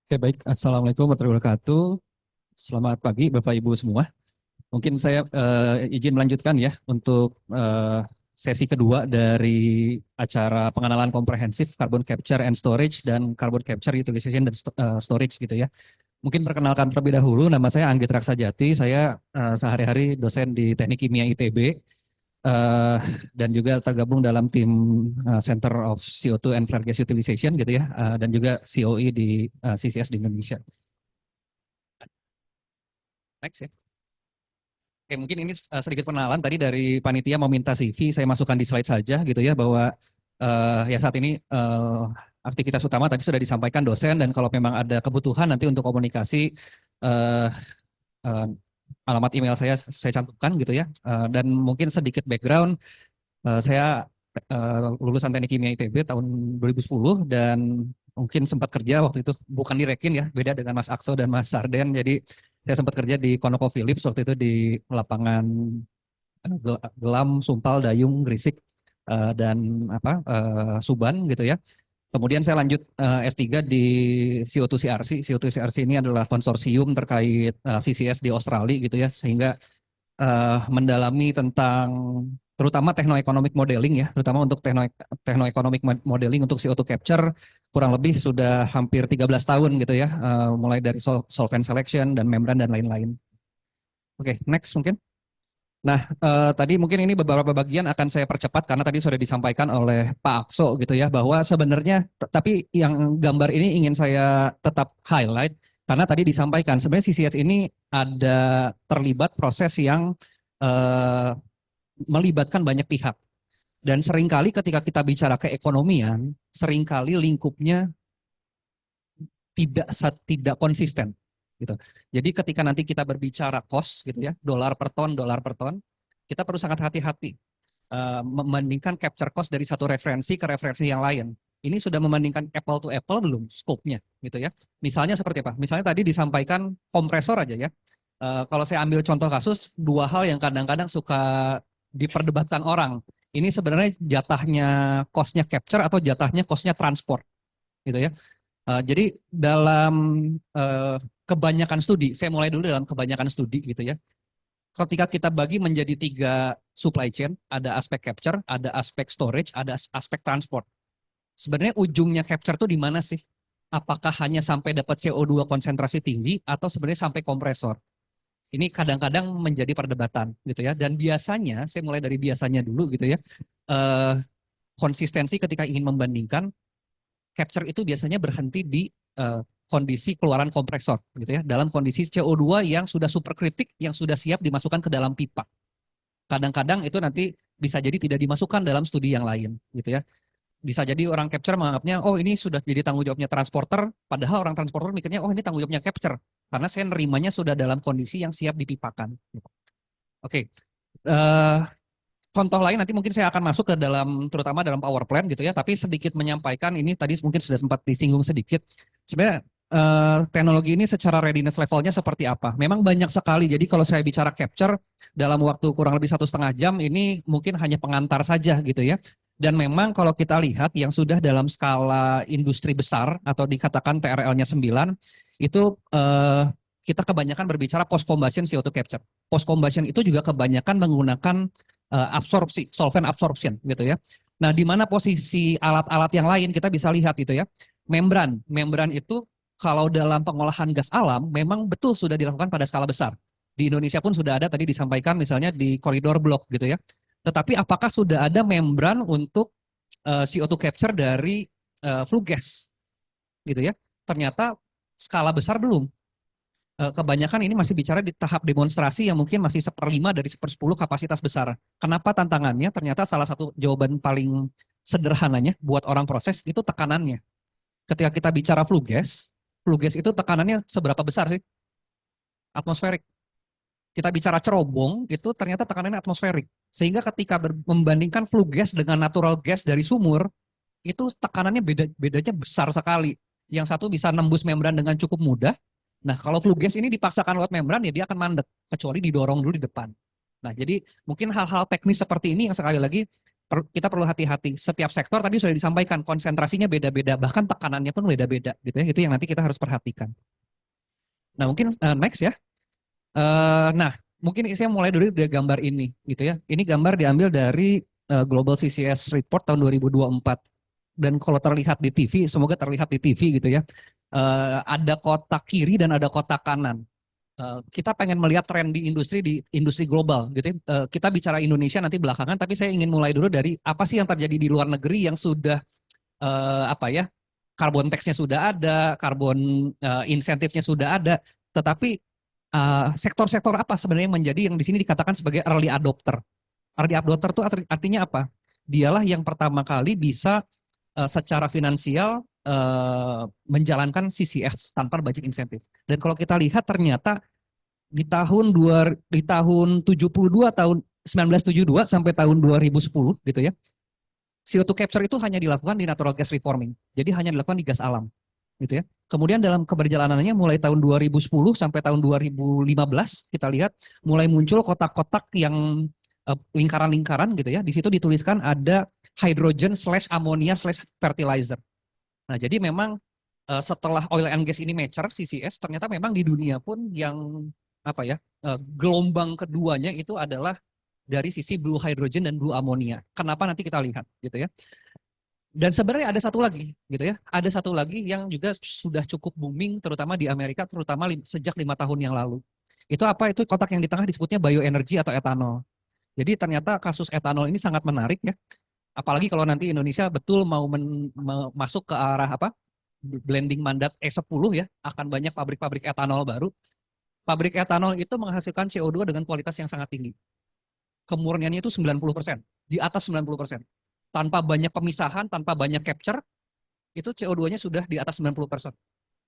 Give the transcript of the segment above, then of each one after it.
Oke, baik. Assalamualaikum warahmatullahi wabarakatuh. Selamat pagi, Bapak Ibu semua. Mungkin saya izin melanjutkan ya untuk sesi kedua dari acara pengenalan komprehensif Carbon Capture and Storage dan Carbon Capture Utilization dan Storage gitu ya. Mungkin perkenalkan terlebih dahulu, nama saya Anggit Raksajati. Saya sehari-hari dosen di Teknik Kimia ITB eh, dan juga tergabung dalam tim Center of CO2 and Flare Gas Utilization gitu ya, dan juga COE di CCS di Indonesia. Next ya. Oke, mungkin ini sedikit pengenalan tadi dari panitia mau minta CV, saya masukkan di slide saja gitu ya bahwa ya saat ini aktivitas utama tadi sudah disampaikan dosen dan kalau memang ada kebutuhan nanti untuk komunikasi eh, eh, alamat email saya cantumkan gitu ya. Dan mungkin sedikit background, saya lulusan Teknik Kimia ITB tahun 2010 dan mungkin sempat kerja waktu itu bukan di Rekin ya, beda dengan Mas Akso dan Mas Sarden. Jadi saya sempat kerja di ConocoPhillips waktu itu di lapangan Gelam, Sumpal, Dayung, Grisik dan Suban gitu ya. Kemudian saya lanjut S3 di CO2CRC. CO2CRC ini adalah konsorsium terkait CCS di Australia gitu ya, sehingga mendalami tentang terutama techno-economic modeling ya, terutama untuk techno-economic modeling untuk CO2 capture kurang lebih sudah hampir 13 tahun gitu ya, mulai dari solvent selection dan membran dan lain-lain. Oke, next mungkin. Nah, tadi mungkin ini beberapa bagian akan saya percepat karena tadi sudah disampaikan oleh Pak Akso gitu ya, bahwa sebenarnya, tapi yang gambar ini ingin saya tetap highlight, karena tadi disampaikan sebenarnya CCS ini ada terlibat proses yang eh, melibatkan banyak pihak. Dan seringkali ketika kita bicara keekonomian, seringkali lingkupnya tidak konsisten gitu. Jadi ketika nanti kita berbicara cost gitu ya, dolar per ton, kita perlu sangat hati-hati membandingkan capture cost dari satu referensi ke referensi yang lain. Ini sudah membandingkan apple to apple belum scope-nya gitu ya. Misalnya seperti apa? Misalnya tadi disampaikan kompresor aja ya. Kalau saya ambil contoh kasus, dua hal yang kadang-kadang suka diperdebatkan orang. Ini sebenarnya jatahnya cost-nya capture atau jatahnya cost-nya transport gitu ya. Jadi dalam uh, kebanyakan studi, saya mulai dulu dalam kebanyakan studi gitu ya. Ketika kita bagi menjadi tiga supply chain, ada aspek capture, ada aspek storage, ada aspek transport. Sebenarnya ujungnya capture tuh di mana sih? Apakah hanya sampai dapat CO2 konsentrasi tinggi atau sebenarnya sampai kompresor? Ini kadang-kadang menjadi perdebatan gitu ya. Dan biasanya, saya mulai dari biasanya dulu gitu ya. Uh, Konsistensi ketika ingin membandingkan capture itu biasanya berhenti di kondisi keluaran kompresor gitu ya, dalam kondisi CO2 yang sudah superkritik, yang sudah siap dimasukkan ke dalam pipa. Kadang-kadang itu nanti bisa jadi tidak dimasukkan dalam studi yang lain gitu ya. Bisa jadi orang capture menganggapnya oh ini sudah jadi tanggung jawabnya transporter, padahal orang transporter mikirnya oh ini tanggung jawabnya capture karena saya nerimanya sudah dalam kondisi yang siap dipipakan. Oke. Uh, Contoh lain nanti mungkin saya akan masuk ke dalam terutama dalam power plant gitu ya, tapi sedikit menyampaikan ini tadi mungkin sudah sempat disinggung sedikit. Sebenarnya teknologi ini secara readiness levelnya seperti apa? Memang banyak sekali. Jadi kalau saya bicara capture dalam waktu kurang lebih 1,5 jam ini mungkin hanya pengantar saja gitu ya. Dan memang kalau kita lihat yang sudah dalam skala industri besar atau dikatakan TRL-nya 9 itu kita kebanyakan berbicara post combustion CO2 capture. Post combustion itu juga kebanyakan menggunakan absorpsi, solvent absorption gitu ya. Nah, di mana posisi alat-alat yang lain kita bisa lihat itu ya. Membran, membran itu kalau dalam pengolahan gas alam memang betul sudah dilakukan pada skala besar. Di Indonesia pun sudah ada tadi disampaikan misalnya di koridor blok gitu ya. Tetapi apakah sudah ada membran untuk CO2 capture dari flue gas gitu ya? Ternyata skala besar belum. Kebanyakan ini masih bicara di tahap demonstrasi yang mungkin masih 1/5 dari 1/10 kapasitas besar. Kenapa tantangannya? Ternyata salah satu jawaban paling sederhananya buat orang proses itu tekanannya. Ketika kita bicara flue gas itu tekanannya seberapa besar sih? Atmosferik. Kita bicara cerobong itu ternyata tekanannya atmosferik. Sehingga ketika membandingkan flue gas dengan natural gas dari sumur, itu tekanannya bedanya besar sekali. Yang satu bisa nembus membran dengan cukup mudah. Nah, kalau flue gas ini dipaksakan lewat membran ya dia akan mandek, kecuali didorong dulu di depan. Nah, jadi mungkin hal-hal teknis seperti ini yang sekali lagi kita perlu hati-hati. Setiap sektor tadi sudah disampaikan konsentrasinya beda-beda, bahkan tekanannya pun beda-beda gitu ya. Itu yang nanti kita harus perhatikan. Nah, mungkin next ya. Nah, mungkin saya mulai dulu dari gambar ini gitu ya. Ini gambar diambil dari Global CCS Report tahun 2024. Dan kalau terlihat di TV, semoga terlihat di TV gitu ya. Ada kotak kiri dan ada kotak kanan. Kita pengen melihat tren di industri global gitu ya. Kita bicara Indonesia nanti belakangan, tapi saya ingin mulai dulu dari apa sih yang terjadi di luar negeri yang sudah apa ya, karbon tax-nya sudah ada, karbon insentifnya sudah ada, tetapi sektor-sektor apa sebenarnya yang menjadi yang di sini dikatakan sebagai early adopter. Early adopter itu artinya apa? Dialah yang pertama kali bisa secara finansial menjalankan CCS tanpa budget insentif. Dan kalau kita lihat ternyata di tahun 72 tahun 1972 sampai tahun 2010 gitu ya. CO2 capture itu hanya dilakukan di natural gas reforming. Jadi hanya dilakukan di gas alam gitu ya. Kemudian dalam keberjalanannya mulai tahun 2010 sampai tahun 2015 kita lihat mulai muncul kotak-kotak yang lingkaran-lingkaran gitu ya. Di situ dituliskan ada hydrogen slash ammonia slash fertilizer. Nah, jadi memang setelah oil and gas ini mature CCS, ternyata memang di dunia pun yang apa ya, gelombang keduanya itu adalah dari sisi blue hydrogen dan blue ammonia. Kenapa nanti kita lihat gitu ya. Dan sebenarnya ada satu lagi gitu ya. Ada satu lagi yang juga sudah cukup booming terutama di Amerika, terutama sejak 5 tahun yang lalu. Itu apa? Itu kotak yang di tengah disebutnya bioenergy atau etanol. Jadi ternyata kasus etanol ini sangat menarik ya. Apalagi kalau nanti Indonesia betul mau masuk ke arah apa? Blending mandat E10 ya, akan banyak pabrik-pabrik etanol baru. Pabrik etanol itu menghasilkan CO2 dengan kualitas yang sangat tinggi. Kemurniannya itu 90%, di atas 90%. Tanpa banyak pemisahan, tanpa banyak capture, itu CO2-nya sudah di atas 90%.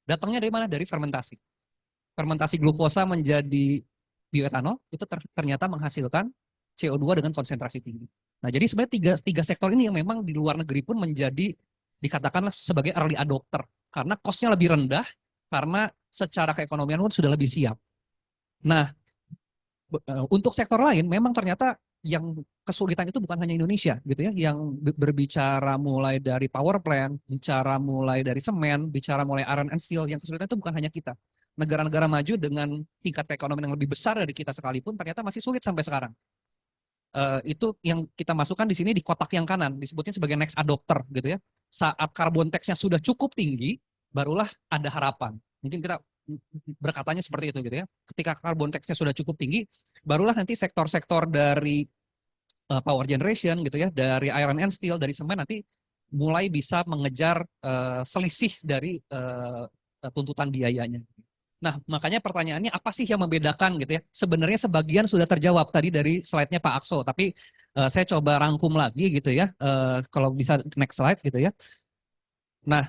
Datangnya dari mana? Dari fermentasi. Fermentasi glukosa menjadi bioetanol, itu ternyata menghasilkan CO2 dengan konsentrasi tinggi. Nah, jadi sebenarnya tiga sektor ini yang memang di luar negeri pun menjadi dikatakanlah sebagai early adopter. Karena cost-nya lebih rendah, karena secara keekonomian pun sudah lebih siap. Nah, untuk sektor lain memang ternyata yang kesulitan itu bukan hanya Indonesia gitu ya, yang berbicara mulai dari power plant, bicara mulai dari semen, bicara mulai iron and steel, yang kesulitan itu bukan hanya kita. Negara-negara maju dengan tingkat keekonomian yang lebih besar dari kita sekalipun ternyata masih sulit sampai sekarang. Itu yang kita masukkan di sini di kotak yang kanan, disebutnya sebagai next adopter gitu ya. Saat carbon tax-nya sudah cukup tinggi, barulah ada harapan. Mungkin kita berkatanya seperti itu gitu ya. Ketika carbon tax-nya sudah cukup tinggi, barulah nanti sektor-sektor dari power generation gitu ya, dari iron and steel, dari semen nanti mulai bisa mengejar selisih dari tuntutan biayanya. Nah, makanya pertanyaannya apa sih yang membedakan gitu ya? Sebenarnya sebagian sudah terjawab tadi dari slide-nya Pak Akso, tapi saya coba rangkum lagi gitu ya. Kalau bisa next slide gitu ya. Nah,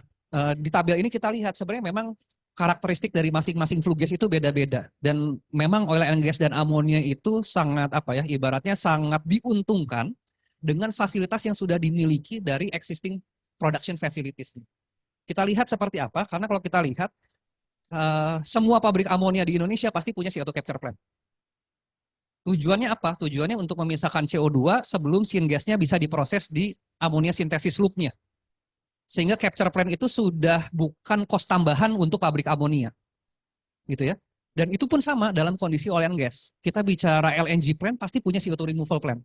di tabel ini kita lihat sebenarnya memang karakteristik dari masing-masing flue gas itu beda-beda, dan memang oil and gas dan amonia itu sangat apa ya, ibaratnya sangat diuntungkan dengan fasilitas yang sudah dimiliki dari existing production facilities. Kita lihat seperti apa, karena kalau kita lihat semua pabrik amonia di Indonesia pasti punya CO2 capture plant. Tujuannya apa? Tujuannya untuk memisahkan CO2 sebelum syngasnya bisa diproses di amonia sintesis loop-nya. Sehingga capture plant itu sudah bukan cost tambahan untuk pabrik amonia. Gitu ya. Dan itu pun sama dalam kondisi oil and gas. Kita bicara LNG plant pasti punya CO2 removal plant.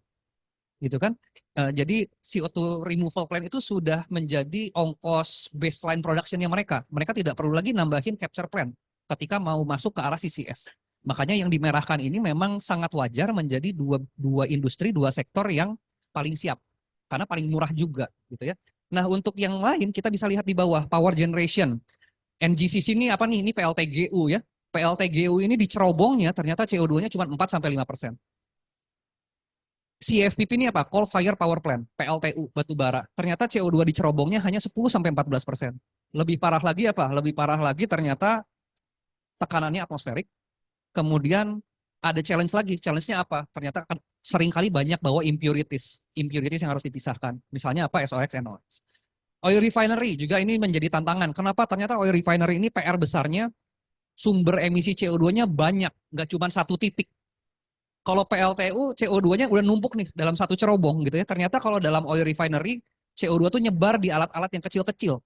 Gitu kan. Jadi CO2 removal plant itu sudah menjadi ongkos baseline productionnya mereka. Mereka tidak perlu lagi nambahin capture plant ketika mau masuk ke arah CCS. Makanya yang dimerahkan ini memang sangat wajar menjadi dua industri, dua sektor yang paling siap. Karena paling murah juga gitu ya. Nah, untuk yang lain kita bisa lihat di bawah, power generation. NGCC ini apa nih? Ini PLTGU ya. PLTGU ini di cerobongnya ternyata CO2-nya cuma 4-5%. CFPP ini apa? Coal Fire Power Plant, PLTU, batu bara. Ternyata CO2 di cerobongnya hanya 10-14%. Lebih parah lagi apa? Lebih parah lagi ternyata tekanannya atmosferik. Kemudian ada challenge lagi. Challenge-nya apa? Ternyata seringkali banyak bawa impurities. Impurities yang harus dipisahkan. Misalnya apa? SOX, NOx. Oil refinery juga ini menjadi tantangan. Kenapa? Ternyata oil refinery ini PR besarnya sumber emisi CO2-nya banyak. Nggak cuma satu titik. Kalau PLTU CO2-nya udah numpuk nih dalam satu cerobong gitu ya. Ternyata kalau dalam oil refinery CO2 tuh nyebar di alat-alat yang kecil-kecil.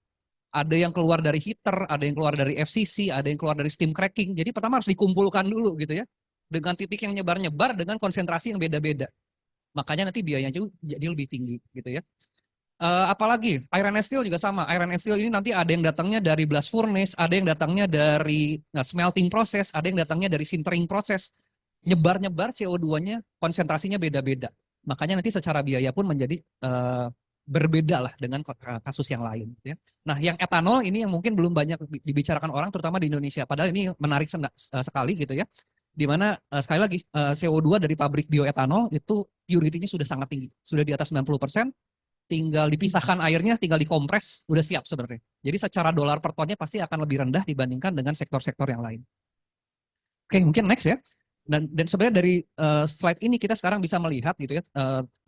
Ada yang keluar dari heater, ada yang keluar dari FCC, ada yang keluar dari steam cracking. Jadi pertama harus dikumpulkan dulu gitu ya. Dengan titik yang nyebar-nyebar dengan konsentrasi yang beda-beda. Makanya nanti biayanya juga jadi lebih tinggi gitu ya. Apalagi iron and steel juga sama. Iron and steel ini nanti ada yang datangnya dari blast furnace, ada yang datangnya dari smelting proses, ada yang datangnya dari sintering proses. Nyebar-nyebar CO2-nya konsentrasinya beda-beda. Makanya nanti secara biaya pun menjadi berbeda lah dengan kasus yang lain. Ya. Nah, yang etanol ini yang mungkin belum banyak dibicarakan orang, terutama di Indonesia. Padahal ini menarik sekali gitu ya. Di mana sekali lagi CO2 dari pabrik bioetanol itu purity-nya sudah sangat tinggi, sudah di atas 90%. Tinggal dipisahkan airnya, tinggal dikompres, udah siap sebenarnya. Jadi secara dolar per tonnya pasti akan lebih rendah dibandingkan dengan sektor-sektor yang lain. Oke, mungkin next ya. Dan sebenarnya dari slide ini kita sekarang bisa melihat gitu ya,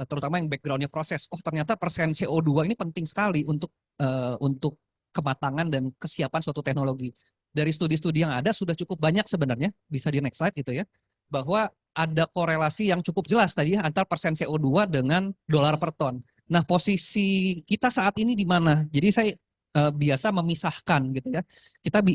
terutama yang backgroundnya proses. Oh ternyata persen CO2 ini penting sekali untuk kematangan dan kesiapan suatu teknologi. Dari studi-studi yang ada sudah cukup banyak sebenarnya, bisa di next slide gitu ya, bahwa ada korelasi yang cukup jelas tadi ya, antara persen CO2 dengan dolar per ton. Nah posisi kita saat ini di mana? Jadi saya biasa memisahkan gitu ya.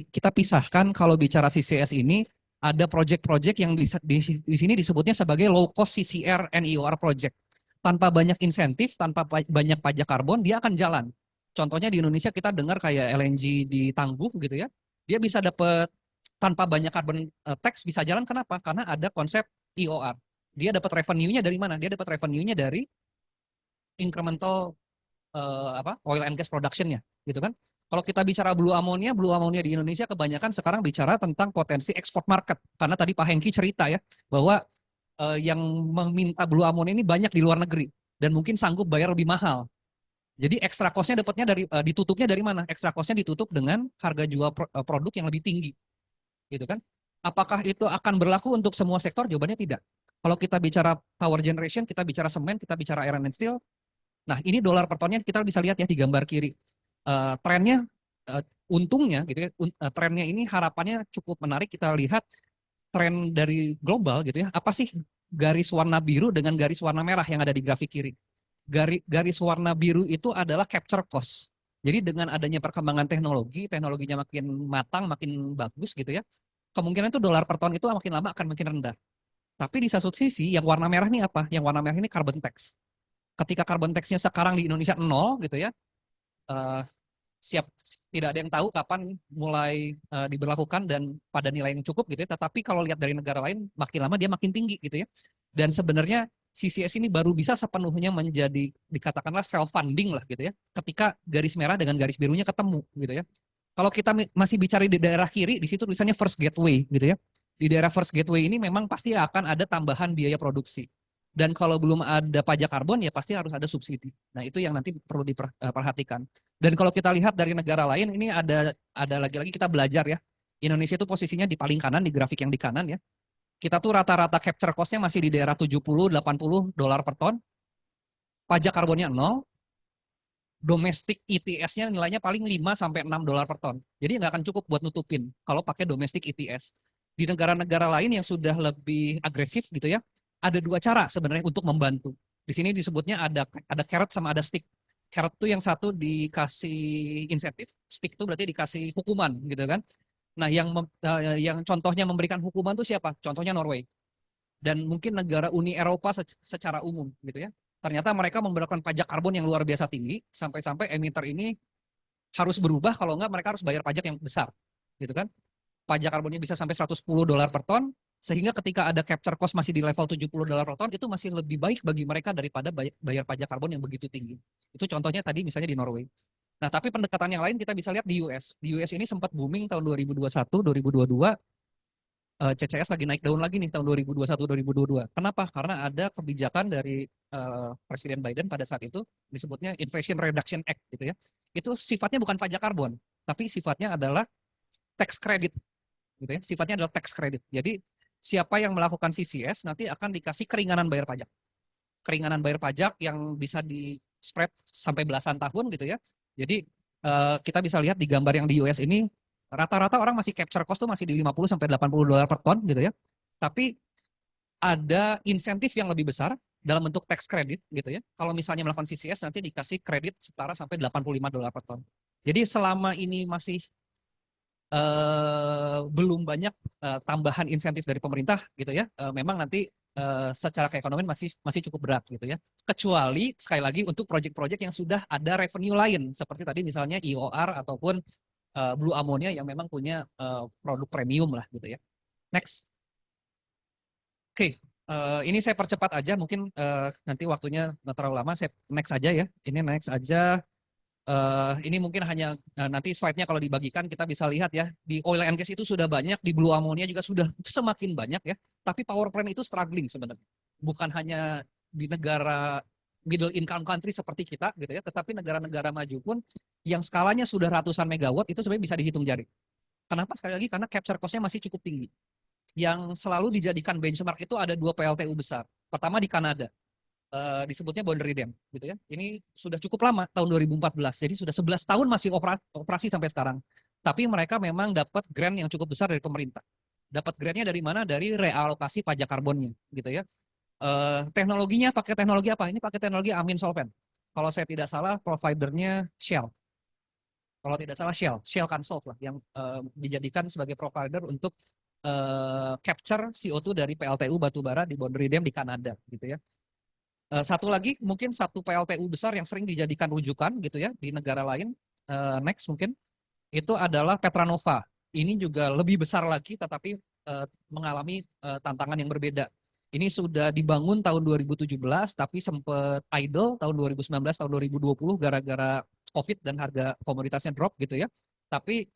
Kita pisahkan kalau bicara CCS ini ada project-project yang di sini disebutnya sebagai low cost CCR and EOR project. Tanpa banyak insentif, tanpa banyak pajak karbon, dia akan jalan. Contohnya di Indonesia kita dengar kayak LNG di Tangguh gitu ya. Dia bisa dapat tanpa banyak carbon tax bisa jalan. Kenapa? Karena ada konsep EOR. Dia dapat revenue-nya dari mana? Dia dapat revenue-nya dari incremental oil and gas production-nya, gitu kan? Kalau kita bicara blue ammonia di Indonesia kebanyakan sekarang bicara tentang potensi ekspor market. Karena tadi Pak Hengki cerita ya, bahwa yang meminta blue ammonia ini banyak di luar negeri dan mungkin sanggup bayar lebih mahal. Jadi ekstra cost-nya dapatnya dari ditutupnya dari mana? Ekstra cost-nya ditutup dengan harga jual produk yang lebih tinggi, gitu kan? Apakah itu akan berlaku untuk semua sektor? Jawabannya tidak. Kalau kita bicara power generation, kita bicara semen, kita bicara iron and steel. Nah, ini dolar per tonnya kita bisa lihat ya di gambar kiri. Trennya untungnya gitu ya, trennya ini harapannya cukup menarik. Kita lihat tren dari global gitu ya. Apa sih garis warna biru dengan garis warna merah yang ada di grafik kiri? Garis warna biru itu adalah capture cost. Jadi dengan adanya perkembangan teknologi, teknologinya makin matang, makin bagus gitu ya. Kemungkinan itu dolar per ton itu makin lama akan makin rendah. Tapi di satu sisi yang warna merah ini apa? Yang warna merah ini carbon tax. Ketika carbon tax-nya sekarang di Indonesia nol gitu ya, uh, siap tidak ada yang tahu kapan mulai diberlakukan dan pada nilai yang cukup gitu ya. Tetapi kalau lihat dari negara lain makin lama dia makin tinggi gitu ya. Dan sebenarnya CCS ini baru bisa sepenuhnya menjadi dikatakanlah self funding lah gitu ya. Ketika garis merah dengan garis birunya ketemu gitu ya. Kalau kita masih bicara di daerah kiri, di situ tulisannya first gateway gitu ya. Di daerah first gateway ini memang pasti akan ada tambahan biaya produksi. Dan kalau belum ada pajak karbon ya pasti harus ada subsidi. Nah itu yang nanti perlu diperhatikan. Dan kalau kita lihat dari negara lain ini ada lagi-lagi kita belajar ya. Indonesia itu posisinya di paling kanan di grafik yang di kanan ya. Kita tuh rata-rata capture cost-nya masih di daerah 70-80 dolar per ton. Pajak karbonnya nol. Domestic ETS-nya nilainya paling 5 sampai 6 dolar per ton. Jadi nggak akan cukup buat nutupin kalau pakai domestic ETS. Di negara-negara lain yang sudah lebih agresif gitu ya, ada dua cara sebenarnya untuk membantu. Di sini disebutnya ada carrot sama ada stick. Carrot itu yang satu dikasih insentif, stick itu berarti dikasih hukuman gitu kan. Nah, yang contohnya memberikan hukuman itu siapa? Contohnya Norway. Dan mungkin negara Uni Eropa secara umum gitu ya. Ternyata mereka memberlakukan pajak karbon yang luar biasa tinggi sampai-sampai emiter ini harus berubah kalau enggak mereka harus bayar pajak yang besar gitu kan. Pajak karbonnya bisa sampai 110 dolar per ton sehingga ketika ada capture cost masih di level 70 dolar per ton itu masih lebih baik bagi mereka daripada bayar pajak karbon yang begitu tinggi. Itu contohnya tadi misalnya di Norway. Nah, tapi pendekatan yang lain kita bisa lihat di US. Di US ini sempat booming tahun 2021, 2022 CCS lagi naik daun lagi nih tahun 2021-2022. Kenapa? Karena ada kebijakan dari Presiden Biden pada saat itu disebutnya Inflation Reduction Act gitu ya. Itu sifatnya bukan pajak karbon, tapi sifatnya adalah tax credit gitu ya. Sifatnya adalah tax credit. Jadi siapa yang melakukan CCS nanti akan dikasih keringanan bayar pajak. Keringanan bayar pajak yang bisa di spread sampai belasan tahun gitu ya. Jadi kita bisa lihat di gambar yang di US ini rata-rata orang masih capture cost tuh masih di 50 sampai 80 dolar per ton gitu ya. Tapi ada insentif yang lebih besar dalam bentuk tax credit gitu ya. Kalau misalnya melakukan CCS nanti dikasih kredit setara sampai $85 per ton. Jadi selama ini masih belum banyak tambahan insentif dari pemerintah gitu ya. Memang nanti secara keekonomian masih masih cukup berat gitu ya. Kecuali sekali lagi untuk proyek-proyek yang sudah ada revenue lain seperti tadi misalnya IOR ataupun blue ammonia yang memang punya produk premium lah gitu ya. Next. Oke, ini saya percepat aja mungkin nanti waktunya nggak terlalu lama. Saya next aja ya. Ini next aja. Ini mungkin hanya nanti slide-nya kalau dibagikan kita bisa lihat ya di oil and gas itu sudah banyak, di blue ammonia juga sudah semakin banyak ya. Tapi power plant itu struggling sebenarnya. Bukan hanya di negara middle income country seperti kita gitu ya, tetapi negara-negara maju pun yang skalanya sudah ratusan megawatt itu sebenarnya bisa dihitung jari. Kenapa? Sekali lagi karena capture cost-nya masih cukup tinggi. Yang selalu dijadikan benchmark itu ada dua PLTU besar. Pertama di Kanada, disebutnya Boundary Dam gitu ya. Ini sudah cukup lama tahun 2014. Jadi sudah 11 tahun masih operasi sampai sekarang. Tapi mereka memang dapat grant yang cukup besar dari pemerintah. Dapat grantnya dari mana? Dari realokasi pajak karbonnya gitu ya. Teknologinya pakai teknologi apa? Ini pakai teknologi amin solvent. Kalau saya tidak salah providernya Shell. Kalau tidak salah Shell Cansolv lah yang dijadikan sebagai provider untuk capture CO2 dari PLTU batubara di Boundary Dam di Kanada gitu ya. Satu lagi mungkin satu PLTU besar yang sering dijadikan rujukan gitu ya di negara lain. Next mungkin itu adalah Petranova. Ini juga lebih besar lagi tetapi mengalami tantangan yang berbeda. Ini sudah dibangun tahun 2017 tapi sempat idle tahun 2019 tahun 2020 gara-gara COVID dan harga komoditasnya drop gitu ya. Tapi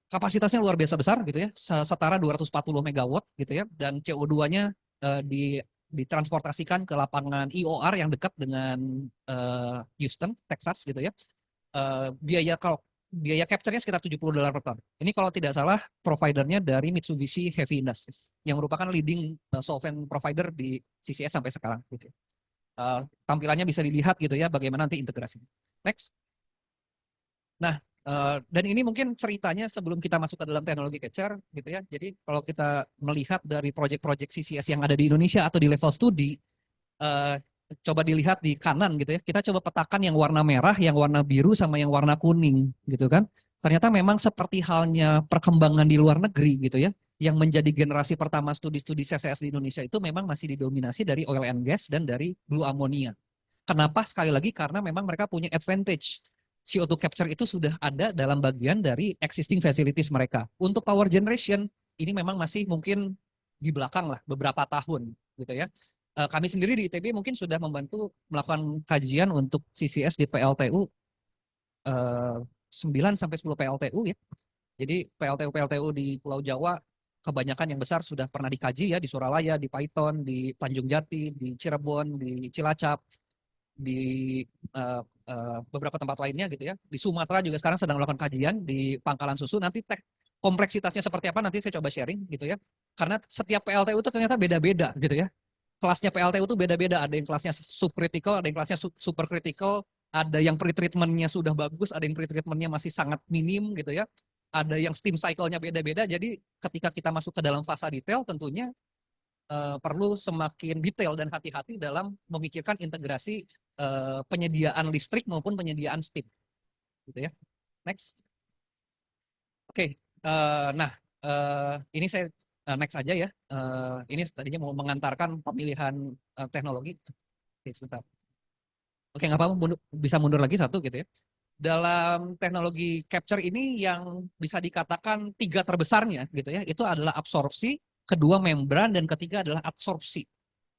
kapasitasnya luar biasa besar gitu ya, setara 240 megawatt gitu ya, dan CO2-nya ditransportasikan ke lapangan IOR yang dekat dengan Houston, Texas gitu ya. Biaya capture-nya sekitar $70 per ton. Ini kalau tidak salah providernya dari Mitsubishi Heavy Industries yang merupakan leading solvent provider di CCS sampai sekarang gitu. Tampilannya bisa dilihat gitu ya bagaimana nanti integrasinya. Next. Nah, dan ini mungkin ceritanya sebelum kita masuk ke dalam teknologi capture gitu ya. Jadi kalau kita melihat dari proyek-proyek CCS yang ada di Indonesia atau di level studi, coba dilihat di kanan gitu ya. Kita coba petakan yang warna merah, yang warna biru, sama yang warna kuning gitu kan. Ternyata memang seperti halnya perkembangan di luar negeri gitu ya. Yang menjadi generasi pertama studi-studi CCS di Indonesia itu memang masih didominasi dari oil and gas dan dari blue ammonia. Kenapa? Sekali lagi karena memang mereka punya advantage. CO2 capture itu sudah ada dalam bagian dari existing facilities mereka. Untuk power generation, ini memang masih mungkin di belakang lah beberapa tahun gitu ya. Kami sendiri di ITB mungkin sudah membantu melakukan kajian untuk CCS di PLTU 9 sampai 10 PLTU ya. Jadi PLTU-PLTU di Pulau Jawa kebanyakan yang besar sudah pernah dikaji ya di Suralaya, di Paiton, di Tanjung Jati, di Cirebon, di Cilacap, di beberapa tempat lainnya gitu ya. Di Sumatera juga sekarang sedang melakukan kajian di Pangkalan Susu. Nanti kompleksitasnya seperti apa nanti saya coba sharing gitu ya. Karena setiap PLTU itu ternyata beda-beda gitu ya. Kelasnya PLTU itu beda-beda. Ada yang kelasnya subcritical, ada yang kelasnya supercritical, ada yang pretreatmentnya sudah bagus, ada yang pretreatmentnya masih sangat minim gitu ya. Ada yang steam cycle-nya beda-beda. Jadi ketika kita masuk ke dalam fase detail tentunya perlu semakin detail dan hati-hati dalam memikirkan integrasi penyediaan listrik maupun penyediaan steam. Gitu ya. Next. Oke. Nah, ini saya next aja ya. Ini tadinya mau mengantarkan pemilihan teknologi. Oke, sebentar. Oke, nggak apa-apa, bisa mundur lagi satu gitu ya. Dalam teknologi capture ini yang bisa dikatakan tiga terbesarnya gitu ya, itu adalah absorpsi, kedua membran, dan ketiga adalah absorpsi.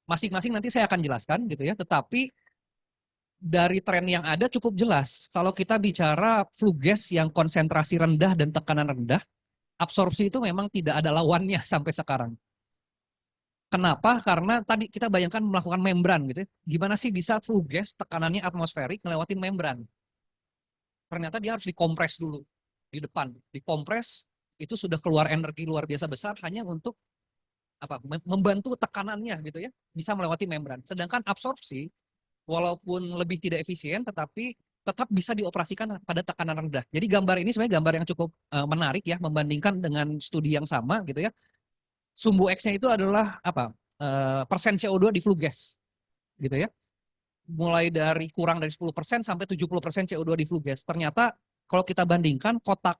Masing-masing nanti saya akan jelaskan gitu ya, tetapi dari tren yang ada cukup jelas. Kalau kita bicara flue gas yang konsentrasi rendah dan tekanan rendah, absorpsi itu memang tidak ada lawannya sampai sekarang. Kenapa? Karena tadi kita bayangkan melakukan membran gitu ya. Gimana sih bisa flue gas tekanannya atmosferik ngelewatin membran? Ternyata dia harus dikompres dulu di depan. Dikompres itu sudah keluar energi luar biasa besar hanya untuk apa? Membantu tekanannya gitu ya, bisa melewati membran. Sedangkan absorpsi walaupun lebih tidak efisien tetapi tetap bisa dioperasikan pada tekanan rendah. Jadi gambar ini sebenarnya gambar yang cukup menarik ya membandingkan dengan studi yang sama gitu ya. Sumbu X-nya itu adalah apa? Persen CO2 di flue gas, gitu ya. Mulai dari kurang dari 10% sampai 70% CO2 di flue gas. Ternyata kalau kita bandingkan kotak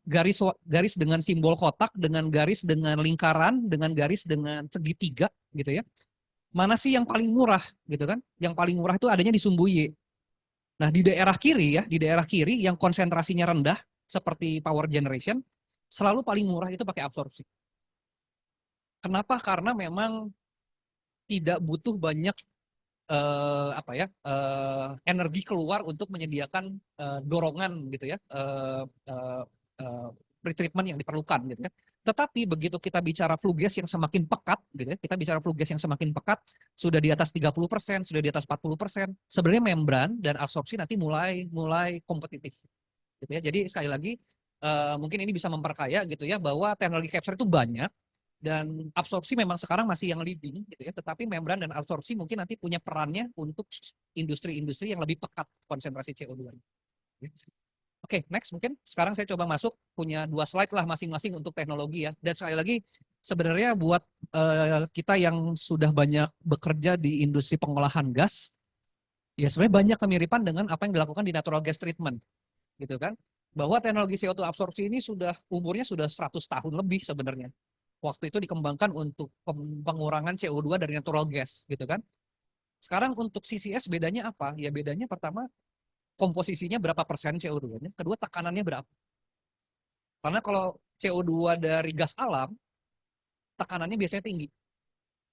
garis garis dengan simbol kotak dengan garis dengan lingkaran dengan garis dengan segitiga gitu ya. Mana sih yang paling murah gitu kan? Yang paling murah itu adanya di sumbu Y. Nah, di daerah kiri ya, di daerah kiri yang konsentrasinya rendah seperti power generation selalu paling murah itu pakai absorpsi. Kenapa? Karena memang tidak butuh banyak energi keluar untuk menyediakan dorongan gitu ya, pretreatment yang diperlukan gitu ya. Tetapi begitu kita bicara flue gas yang semakin pekat gitu ya, kita bicara flue gas yang semakin pekat, sudah di atas 30%, sudah di atas 40%, sebenarnya membran dan absorpsi nanti mulai kompetitif gitu ya. Jadi sekali lagi mungkin ini bisa memperkaya gitu ya bahwa teknologi capture itu banyak dan absorpsi memang sekarang masih yang leading gitu ya, tetapi membran dan absorpsi mungkin nanti punya perannya untuk industri-industri yang lebih pekat konsentrasi CO2. Oke, next mungkin sekarang saya coba masuk punya 2 slide lah masing-masing untuk teknologi ya. Dan sekali lagi sebenarnya buat kita yang sudah banyak bekerja di industri pengolahan gas, ya sebenarnya banyak kemiripan dengan apa yang dilakukan di natural gas treatment, gitu kan? Bahwa teknologi CO2 absorpsi ini umurnya sudah 100 tahun lebih sebenarnya. Waktu itu dikembangkan untuk pengurangan CO2 dari natural gas, gitu kan? Sekarang untuk CCS bedanya apa? Ya bedanya pertama komposisinya berapa persen CO2-nya, kedua tekanannya berapa. Karena kalau CO2 dari gas alam, tekanannya biasanya tinggi,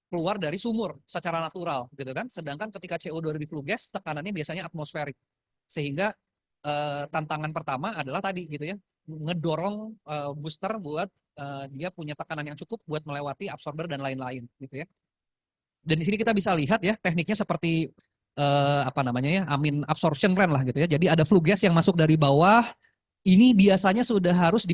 keluar dari sumur secara natural, gitu kan? Sedangkan ketika CO2 dari flue gas, tekanannya biasanya atmosferik. Sehingga tantangan pertama adalah tadi gitu ya, ngedorong booster buat dia punya tekanan yang cukup buat melewati absorber dan lain-lain gitu ya. Dan di sini kita bisa lihat ya tekniknya seperti amin absorption plan lah gitu ya. Jadi ada flue gas yang masuk dari bawah, ini biasanya sudah harus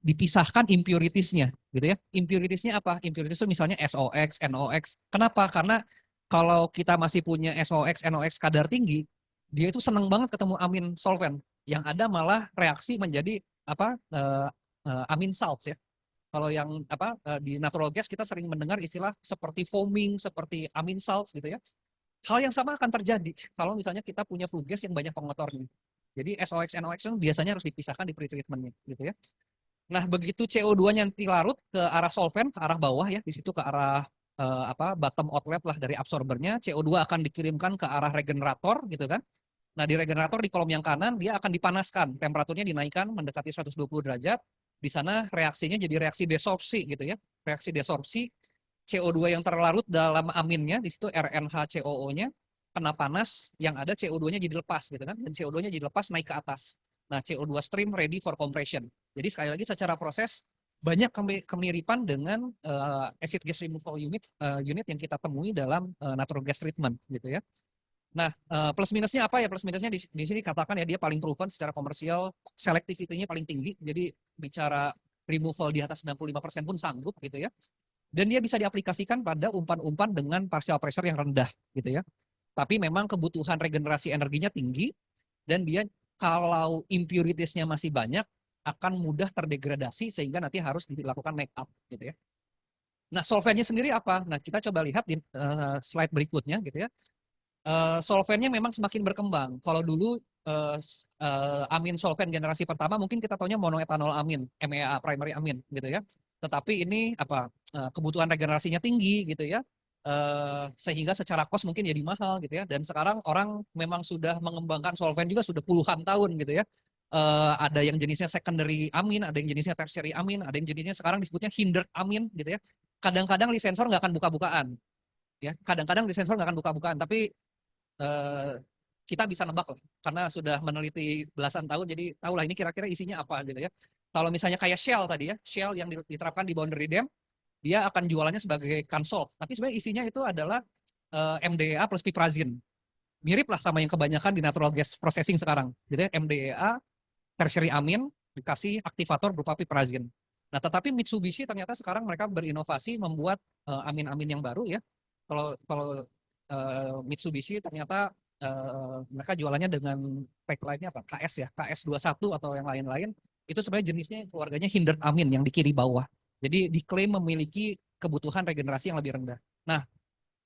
dipisahkan impuritiesnya gitu ya. Impuritiesnya apa? Impurities itu misalnya SOX, NOX. Kenapa? Karena kalau kita masih punya SOX, NOX kadar tinggi, dia itu senang banget ketemu amin solvent. Yang ada malah reaksi menjadi amin salts ya. Kalau yang di natural gas kita sering mendengar istilah seperti foaming, seperti amin salts gitu ya. Hal yang sama akan terjadi kalau misalnya kita punya flue gas yang banyak pengotornya. Jadi SOX, NOX biasanya harus dipisahkan di pretreatment-nya gitu ya. Nah, begitu CO2-nya nanti larut ke arah solvent, ke arah bawah ya, di situ ke arah bottom outlet lah dari absorbernya, CO2 akan dikirimkan ke arah regenerator gitu kan. Nah, di regenerator di kolom yang kanan dia akan dipanaskan, temperaturnya dinaikkan mendekati 120 derajat. Di sana reaksinya jadi reaksi desorpsi gitu ya. Reaksi desorpsi CO2 yang terlarut dalam aminnya di situ RNHCOO-nya kena panas, yang ada CO2-nya jadi lepas gitu kan. Dan CO2-nya jadi lepas naik ke atas. Nah, CO2 stream ready for compression. Jadi sekali lagi secara proses banyak kemiripan dengan acid gas removal unit yang kita temui dalam natural gas treatment gitu ya. Nah, plus minusnya apa ya? Plus minusnya di sini katakan ya dia paling proven secara komersial, selectivity-nya paling tinggi. Jadi bicara removal di atas 95% pun sanggup gitu ya. Dan dia bisa diaplikasikan pada umpan-umpan dengan partial pressure yang rendah gitu ya. Tapi memang kebutuhan regenerasi energinya tinggi dan dia kalau impuritiesnya masih banyak akan mudah terdegradasi sehingga nanti harus dilakukan make up gitu ya. Nah, solventnya sendiri apa? Nah, kita coba lihat di slide berikutnya gitu ya. Solventnya memang semakin berkembang. Kalau dulu amin solvent generasi pertama mungkin kita taunya monoetanol amin, MEA primary amin gitu ya. Tetapi ini kebutuhan regenerasinya tinggi gitu ya. Sehingga secara cost mungkin jadi mahal gitu ya. Dan sekarang orang memang sudah mengembangkan solvent juga sudah puluhan tahun gitu ya. Ada yang jenisnya secondary amin, ada yang jenisnya tertiary amin, ada yang jenisnya sekarang disebutnya hindered amin gitu ya. Kadang-kadang di sensor nggak akan buka-bukaan ya. Kadang-kadang di sensor nggak akan buka-bukaan, tapi eh, kita bisa nebak lah karena sudah meneliti belasan tahun jadi tahulah ini kira-kira isinya apa gitu ya. Kalau misalnya kayak Shell tadi ya, Shell yang diterapkan di boundary dam, dia akan jualannya sebagai Cansolv, tapi sebenarnya isinya itu adalah MDEA plus Piprazine. Mirip lah sama yang kebanyakan di natural gas processing sekarang. Jadi MDEA tertiary amin dikasih aktivator berupa Piprazine. Nah, tetapi Mitsubishi ternyata sekarang mereka berinovasi membuat amin-amin yang baru ya. Kalau Mitsubishi ternyata mereka jualannya dengan tagline-nya apa? KS ya, KS21 atau yang lain-lain. Itu sebenarnya jenisnya keluarganya hindered amin yang di kiri bawah. Jadi diklaim memiliki kebutuhan regenerasi yang lebih rendah. Nah,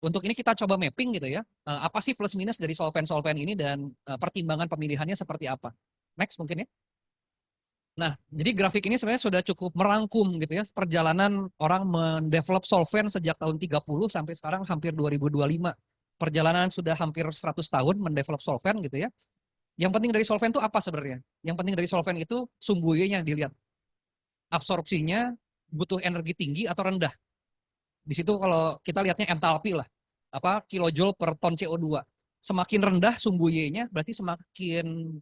untuk ini kita coba mapping gitu ya. Apa sih plus minus dari solvent-solvent ini dan pertimbangan pemilihannya seperti apa? Next mungkin ya. Nah, jadi grafik ini sebenarnya sudah cukup merangkum gitu ya perjalanan orang mendevelop solvent sejak tahun 30 sampai sekarang hampir 2025. Perjalanan sudah hampir 100 tahun mendevelop solvent gitu ya. Yang penting dari solvent itu apa sebenarnya? Yang penting dari solvent itu sumbu Y-nya dilihat. Absorpsinya butuh energi tinggi atau rendah. Di situ kalau kita lihatnya entalpi lah. Apa kilojoule per ton CO2. Semakin rendah sumbu Y-nya berarti semakin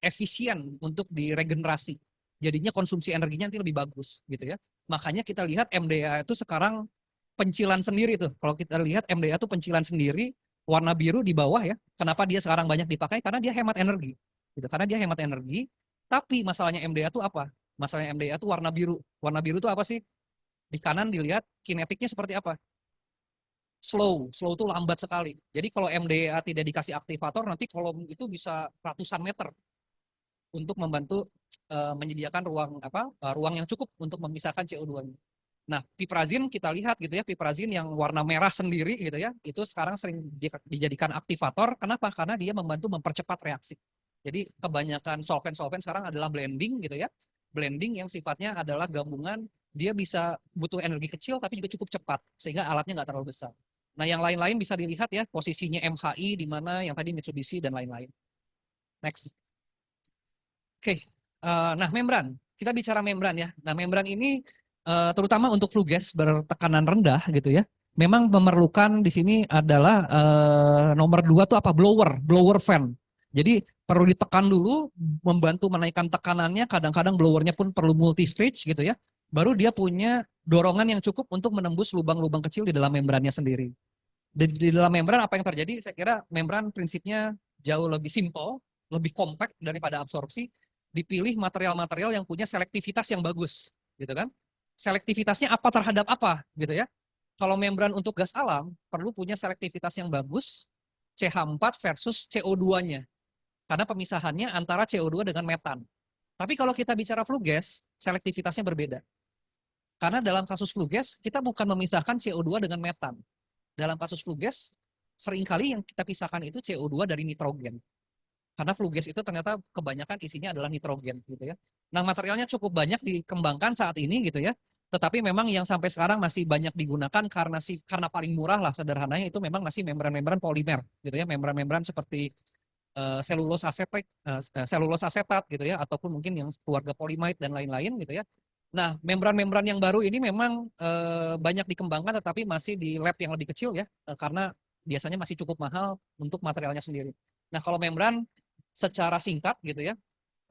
efisien untuk diregenerasi. Jadinya konsumsi energinya nanti lebih bagus gitu ya. Makanya kita lihat MDA itu sekarang pencilan sendiri tuh. Kalau kita lihat MDA itu pencilan sendiri, warna biru di bawah ya. Kenapa dia sekarang banyak dipakai? Karena dia hemat energi. Gitu. Karena dia hemat energi. Tapi masalahnya MDA itu apa? Masalahnya MDA itu warna biru. Warna biru itu apa sih? Di kanan dilihat kinetiknya seperti apa? Slow itu lambat sekali. Jadi kalau MDA tidak dikasih aktivator, nanti kolom itu bisa ratusan meter untuk membantu menyediakan ruang yang cukup untuk memisahkan CO2-nya. Nah, piprazin kita lihat gitu ya, piprazin yang warna merah sendiri gitu ya, itu sekarang sering dijadikan aktivator. Kenapa? Karena dia membantu mempercepat reaksi. Jadi kebanyakan solvent-solvent sekarang adalah blending gitu ya. Blending yang sifatnya adalah gabungan, dia bisa butuh energi kecil tapi juga cukup cepat sehingga alatnya nggak terlalu besar. Nah, yang lain-lain bisa dilihat ya, posisinya MHI di mana yang tadi Mitsubishi dan lain-lain. Next. Oke, nah membran. Kita bicara membran ya. Nah membran ini terutama untuk flue gas bertekanan rendah gitu ya. Memang memerlukan di sini adalah nomor dua tuh apa blower fan. Jadi perlu ditekan dulu, membantu menaikkan tekanannya. Kadang-kadang blowernya pun perlu multi stage gitu ya. Baru dia punya dorongan yang cukup untuk menembus lubang-lubang kecil di dalam membrannya sendiri. Di dalam membran apa yang terjadi? Saya kira membran prinsipnya jauh lebih simpel, lebih kompak daripada absorpsi. Dipilih material-material yang punya selektivitas yang bagus, gitu kan? Selektivitasnya apa terhadap apa, gitu ya? Kalau membran untuk gas alam perlu punya selektivitas yang bagus, CH4 versus CO2-nya. Karena pemisahannya antara CO2 dengan metan. Tapi kalau kita bicara flue gas, selektivitasnya berbeda. Karena dalam kasus flue gas, kita bukan memisahkan CO2 dengan metan. Dalam kasus flue gas, seringkali yang kita pisahkan itu CO2 dari nitrogen. Karena flue gas itu ternyata kebanyakan isinya adalah nitrogen gitu ya. Nah, materialnya cukup banyak dikembangkan saat ini gitu ya. Tetapi memang yang sampai sekarang masih banyak digunakan karena paling murah lah sederhananya itu memang masih membran-membran polimer gitu ya, membran-membran seperti selulose asetat gitu ya, ataupun mungkin yang keluarga polimide dan lain-lain gitu ya. Nah, membran-membran yang baru ini memang banyak dikembangkan tetapi masih di lab yang lebih kecil ya, karena biasanya masih cukup mahal untuk materialnya sendiri. Nah, kalau membran secara singkat gitu ya,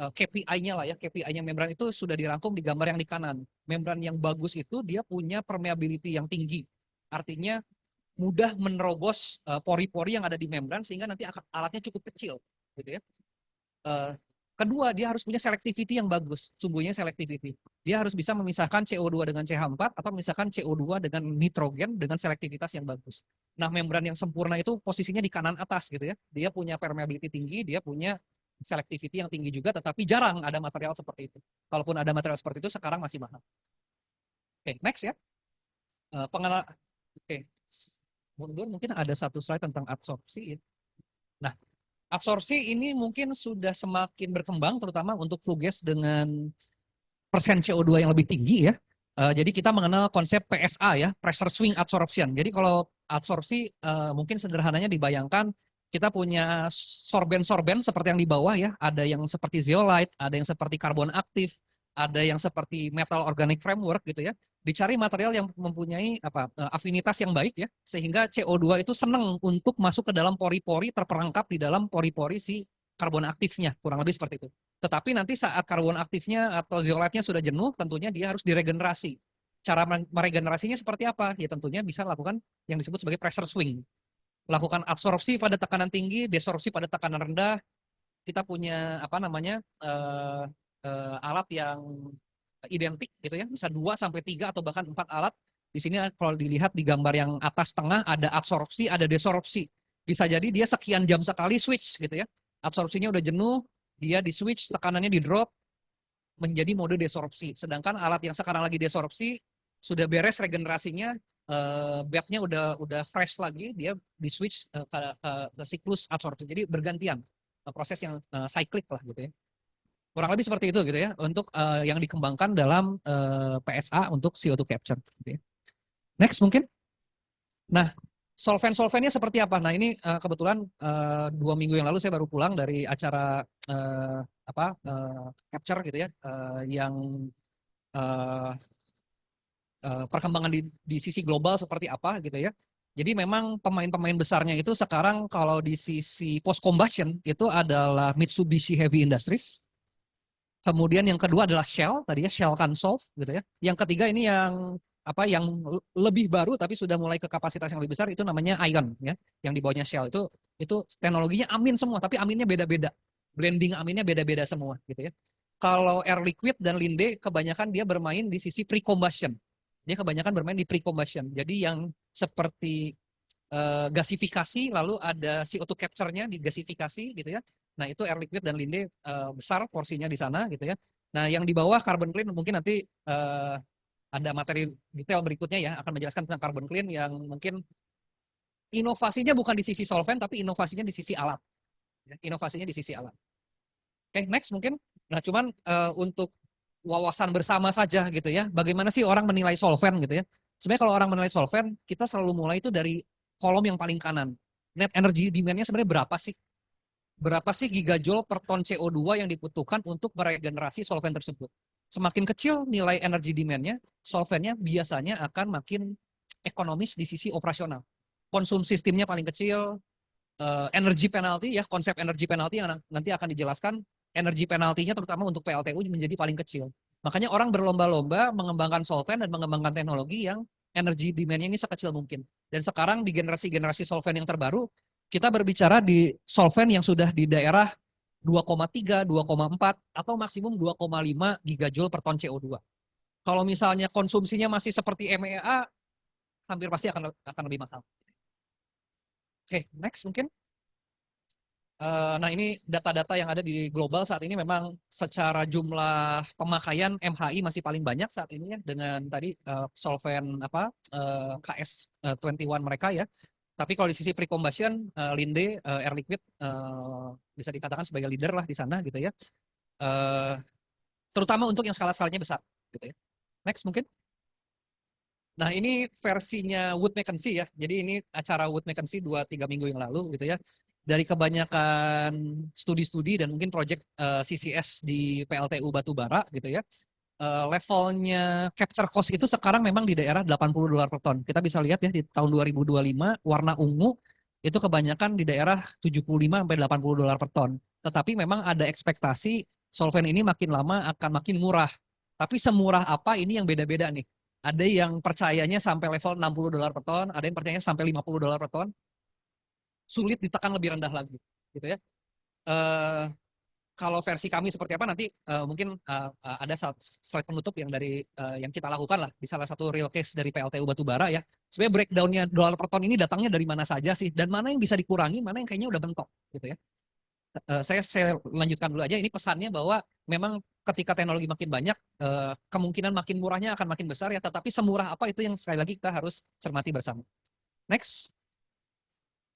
KPI-nya lah ya, KPI-nya membran itu sudah dirangkum di gambar yang di kanan. Membran yang bagus itu dia punya permeability yang tinggi. Artinya mudah menerobos pori-pori yang ada di membran sehingga nanti alatnya cukup kecil gitu ya. Kedua, dia harus punya selectivity yang bagus, sumbunya selectivity. Dia harus bisa memisahkan CO2 dengan CH4 atau memisahkan CO2 dengan nitrogen dengan selektivitas yang bagus. Nah, membran yang sempurna itu posisinya di kanan atas gitu ya. Dia punya permeability tinggi, dia punya selectivity yang tinggi juga, tetapi jarang ada material seperti itu. Kalaupun ada material seperti itu, sekarang masih mahal. Oke, next ya. Oke, mundur mungkin ada satu slide tentang absorpsi. Nah, absorpsi ini mungkin sudah semakin berkembang terutama untuk flue gas dengan persen CO2 yang lebih tinggi ya. Jadi kita mengenal konsep PSA ya, pressure swing absorption. Jadi kalau absorpsi mungkin sederhananya dibayangkan kita punya sorben-sorben seperti yang di bawah ya, ada yang seperti zeolite, ada yang seperti karbon aktif, ada yang seperti metal organic framework gitu ya. Dicari material yang mempunyai afinitas yang baik ya, sehingga CO2 itu senang untuk masuk ke dalam pori-pori, terperangkap di dalam pori-pori si karbon aktifnya, kurang lebih seperti itu. Tetapi nanti saat karbon aktifnya atau zeolite-nya sudah jenuh, tentunya dia harus diregenerasi. Cara meregenerasinya seperti apa? Ya tentunya bisa lakukan yang disebut sebagai pressure swing. Lakukan absorpsi pada tekanan tinggi, desorpsi pada tekanan rendah. Kita punya alat yang identik gitu ya, bisa 2 sampai 3 atau bahkan 4 alat. Di sini kalau dilihat di gambar yang atas tengah ada absorpsi, ada desorpsi. Bisa jadi dia sekian jam sekali switch gitu ya. Absorpsinya udah jenuh, dia di switch, tekanannya di drop, menjadi mode desorpsi. Sedangkan alat yang sekarang lagi desorpsi sudah beres regenerasinya, bednya udah fresh lagi, dia di switch ke siklus adsorpsi. Jadi bergantian proses yang cyclic lah gitu ya. Kurang lebih seperti itu gitu ya untuk yang dikembangkan dalam PSA untuk CO2 capture. Gitu ya. Next mungkin. Nah, solvent-solventnya seperti apa? Nah ini kebetulan 2 minggu yang lalu saya baru pulang dari acara capture gitu ya, yang uh, perkembangan di sisi global seperti apa gitu ya. Jadi memang pemain-pemain besarnya itu sekarang kalau di sisi post combustion itu adalah Mitsubishi Heavy Industries. Kemudian yang kedua adalah Shell, tadi ya Shell Cansolv gitu ya. Yang ketiga ini yang lebih baru tapi sudah mulai ke kapasitas yang lebih besar itu namanya Ion ya, yang di bawahnya Shell itu teknologinya amin semua tapi aminnya beda-beda. Blending aminnya beda-beda semua gitu ya. Kalau Air Liquide dan Linde kebanyakan dia bermain di sisi pre-combustion. Dia kebanyakan bermain di pre-combustion. Jadi yang seperti gasifikasi lalu ada CO2 capture-nya di gasifikasi gitu ya. Nah, itu Air Liquide dan Linde besar porsinya di sana gitu ya. Nah, yang di bawah Carbon Clean mungkin nanti ada materi detail berikutnya ya akan menjelaskan tentang Carbon Clean yang mungkin inovasinya bukan di sisi solvent tapi inovasinya di sisi alat. Ya. Inovasinya di sisi alat. Oke, next mungkin. Nah, cuman untuk wawasan bersama saja gitu ya. Bagaimana sih orang menilai solvent gitu ya? Sebenarnya kalau orang menilai solvent, kita selalu mulai itu dari kolom yang paling kanan. Net energy demand-nya sebenarnya berapa sih? Berapa sih gigajoule per ton CO2 yang dibutuhkan untuk meregenerasi solvent tersebut? Semakin kecil nilai energy demand-nya, solventnya biasanya akan makin ekonomis di sisi operasional. Konsumsi sistemnya paling kecil, energy penalty ya, konsep energy penalty yang nanti akan dijelaskan, energy penalty-nya terutama untuk PLTU menjadi paling kecil. Makanya orang berlomba-lomba mengembangkan solvent dan mengembangkan teknologi yang energy demand-nya ini sekecil mungkin. Dan sekarang di generasi-generasi solvent yang terbaru, kita berbicara di solvent yang sudah di daerah 2,3, 2,4 atau maksimum 2,5 gigajoule per ton CO2. Kalau misalnya konsumsinya masih seperti MEA, hampir pasti akan lebih mahal. Oke, next mungkin. Nah ini data-data yang ada di global saat ini memang secara jumlah pemakaian MHI masih paling banyak saat ini ya dengan tadi solvent KS21 mereka ya. Tapi kalau di sisi pre-combustion, Linde, Air Liquide bisa dikatakan sebagai leader lah di sana gitu ya. Terutama untuk yang skala-skalanya besar gitu ya. Next mungkin. Nah ini versinya Wood Mackenzie ya. Jadi ini acara Wood Mackenzie 2-3 minggu yang lalu gitu ya. Dari kebanyakan studi-studi dan mungkin project CCS di PLTU Batubara gitu ya. Levelnya capture cost itu sekarang memang di daerah $80 per ton. Kita bisa lihat ya di tahun 2025 warna ungu itu kebanyakan di daerah 75 sampai $80 per ton. Tetapi memang ada ekspektasi solvent ini makin lama akan makin murah. Tapi semurah apa ini yang beda-beda nih. Ada yang percayanya sampai level $60 per ton, ada yang percayanya sampai $50 per ton. Sulit ditekan lebih rendah lagi, gitu ya. Kalau versi kami seperti apa nanti mungkin ada slide penutup yang dari yang kita lakukan lah di salah satu real case dari PLTU Batubara ya. Sebenarnya breakdownnya dolar per ton ini datangnya dari mana saja sih dan mana yang bisa dikurangi, mana yang kayaknya udah bentok, gitu ya. Saya lanjutkan dulu aja. Ini pesannya bahwa memang ketika teknologi makin banyak, kemungkinan makin murahnya akan makin besar ya. Tetapi semurah apa itu yang sekali lagi kita harus cermati bersama. Next.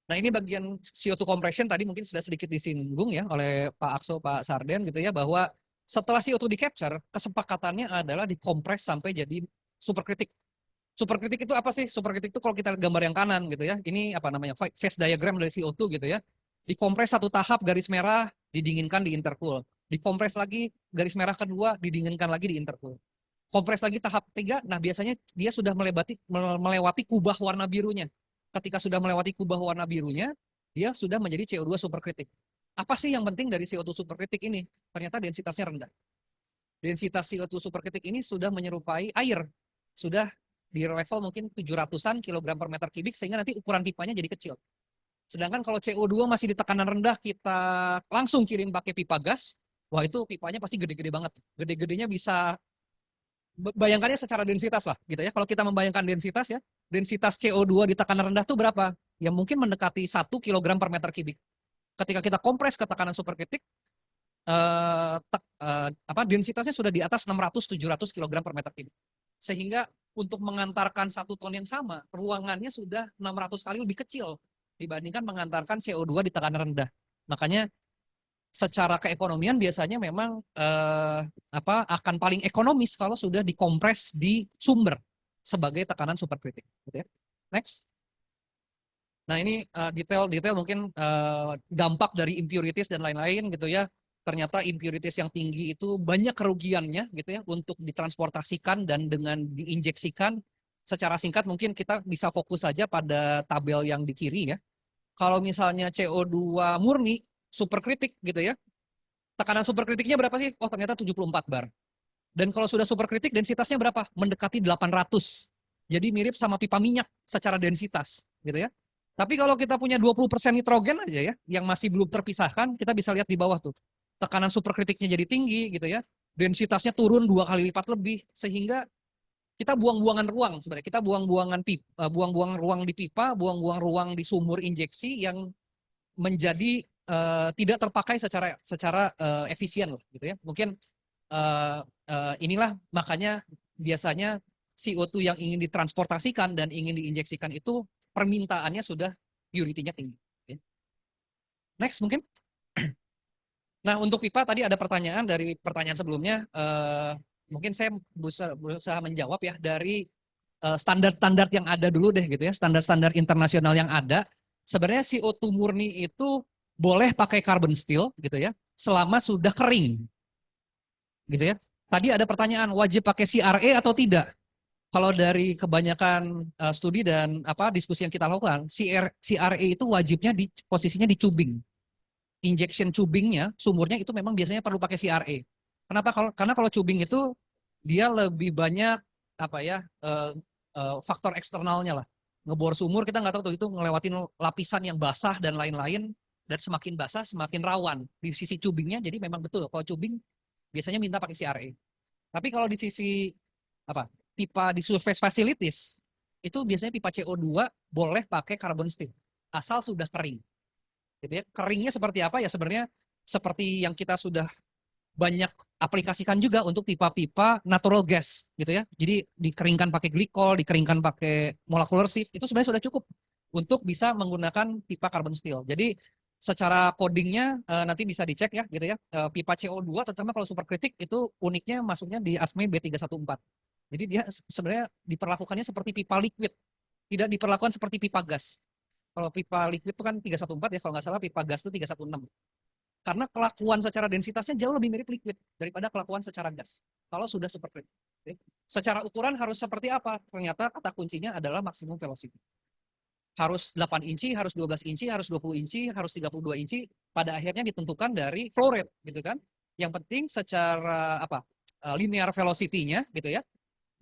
Nah ini bagian CO2 compression tadi mungkin sudah sedikit disinggung ya oleh Pak Akso, Pak Sarden gitu ya. Bahwa setelah CO2 di capture, kesepakatannya adalah dikompres sampai jadi superkritik. Superkritik itu apa sih? Superkritik itu kalau kita gambar yang kanan gitu ya. Ini apa namanya? Phase diagram dari CO2 gitu ya. Dikompres satu tahap garis merah, didinginkan di intercool. Dikompres lagi garis merah kedua, didinginkan lagi di intercool. Kompres lagi tahap ketiga, nah biasanya dia sudah melewati kubah warna birunya. Ketika sudah melewati kubah warna birunya, dia sudah menjadi CO2 superkritik. Apa sih yang penting dari CO2 superkritik ini? Ternyata densitasnya rendah. Densitas CO2 superkritik ini sudah menyerupai air. Sudah di level mungkin 700-an kilogram per meter kubik sehingga nanti ukuran pipanya jadi kecil. Sedangkan kalau CO2 masih di tekanan rendah kita langsung kirim pakai pipa gas, wah itu pipanya pasti gede-gede banget. Gede-gedenya bisa bayangkannya secara densitas lah gitu ya. Kalau kita membayangkan densitas ya, densitas CO2 di tekanan rendah tuh berapa? Ya mungkin mendekati 1 kilogram per meter kubik. Ketika kita kompres ke tekanan superkritik, densitasnya sudah di atas 600-700 kg per meter kubik. Sehingga untuk mengantarkan 1 ton yang sama, ruangannya sudah 600 kali lebih kecil dibandingkan mengantarkan CO2 di tekanan rendah. Makanya secara keekonomian biasanya memang akan paling ekonomis kalau sudah dikompres di sumber sebagai tekanan superkritik. Gitu ya. Next. Nah ini detail-detail mungkin dampak dari impurities dan lain-lain gitu ya. Ternyata impurities yang tinggi itu banyak kerugiannya gitu ya untuk ditransportasikan dan dengan diinjeksikan. Secara singkat mungkin kita bisa fokus saja pada tabel yang di kiri ya. Kalau misalnya CO2 murni superkritik gitu ya. Tekanan superkritiknya berapa sih? Oh ternyata 74 bar. Dan kalau sudah superkritik densitasnya berapa? Mendekati 800. Jadi mirip sama pipa minyak secara densitas gitu ya. Tapi kalau kita punya 20% nitrogen aja ya, yang masih belum terpisahkan, kita bisa lihat di bawah tuh. Tekanan superkritiknya jadi tinggi gitu ya. Densitasnya turun 2 kali lipat lebih sehingga kita buang-buangan ruang sebenarnya. Kita buang-buang ruang di pipa, buang-buang ruang di sumur injeksi yang menjadi tidak terpakai secara efisien gitu ya. Mungkin inilah makanya biasanya CO2 yang ingin ditransportasikan dan ingin diinjeksikan itu permintaannya sudah purity-nya tinggi. Next mungkin. Nah untuk pipa tadi ada pertanyaan dari pertanyaan sebelumnya. Mungkin saya berusaha menjawab ya dari standar-standar yang ada dulu deh gitu ya. Standar-standar internasional yang ada. Sebenarnya CO2 murni itu boleh pakai carbon steel gitu ya. Selama sudah kering. Gitu ya. Tadi ada pertanyaan wajib pakai CRA atau tidak? Kalau dari kebanyakan studi dan diskusi yang kita lakukan, CRA itu wajibnya di posisinya di tubing. Injection tubingnya, sumurnya itu memang biasanya perlu pakai CRA. Kenapa? Karena kalau tubing itu dia lebih banyak faktor eksternalnya lah. Ngebor sumur kita nggak tahu tuh itu ngelewatin lapisan yang basah dan lain-lain, dan semakin basah semakin rawan di sisi tubingnya. Jadi memang betul kalau tubing biasanya minta pakai CRA. Tapi kalau di sisi pipa di surface facilities itu biasanya pipa CO2 boleh pakai carbon steel asal sudah kering. Gitu ya. Keringnya seperti apa ya sebenarnya seperti yang kita sudah banyak aplikasikan juga untuk pipa-pipa natural gas gitu ya. Jadi dikeringkan pakai glikol, dikeringkan pakai molecular sieve itu sebenarnya sudah cukup untuk bisa menggunakan pipa carbon steel. Jadi secara codingnya nanti bisa dicek ya gitu ya. Pipa CO2 terutama kalau superkritik itu uniknya masuknya di ASME B314. Jadi dia sebenarnya diperlakukannya seperti pipa liquid, tidak diperlakukan seperti pipa gas. Kalau pipa liquid itu kan 314 ya, kalau nggak salah pipa gas itu 316. Karena kelakuan secara densitasnya jauh lebih mirip liquid daripada kelakuan secara gas. Kalau sudah superkritik. Secara ukuran harus seperti apa? Ternyata kata kuncinya adalah maksimum velocity. Harus 8 inci, harus 12 inci, harus 20 inci, harus 32 inci. Pada akhirnya ditentukan dari flow rate gitu kan. Yang penting secara linear velocity-nya gitu ya.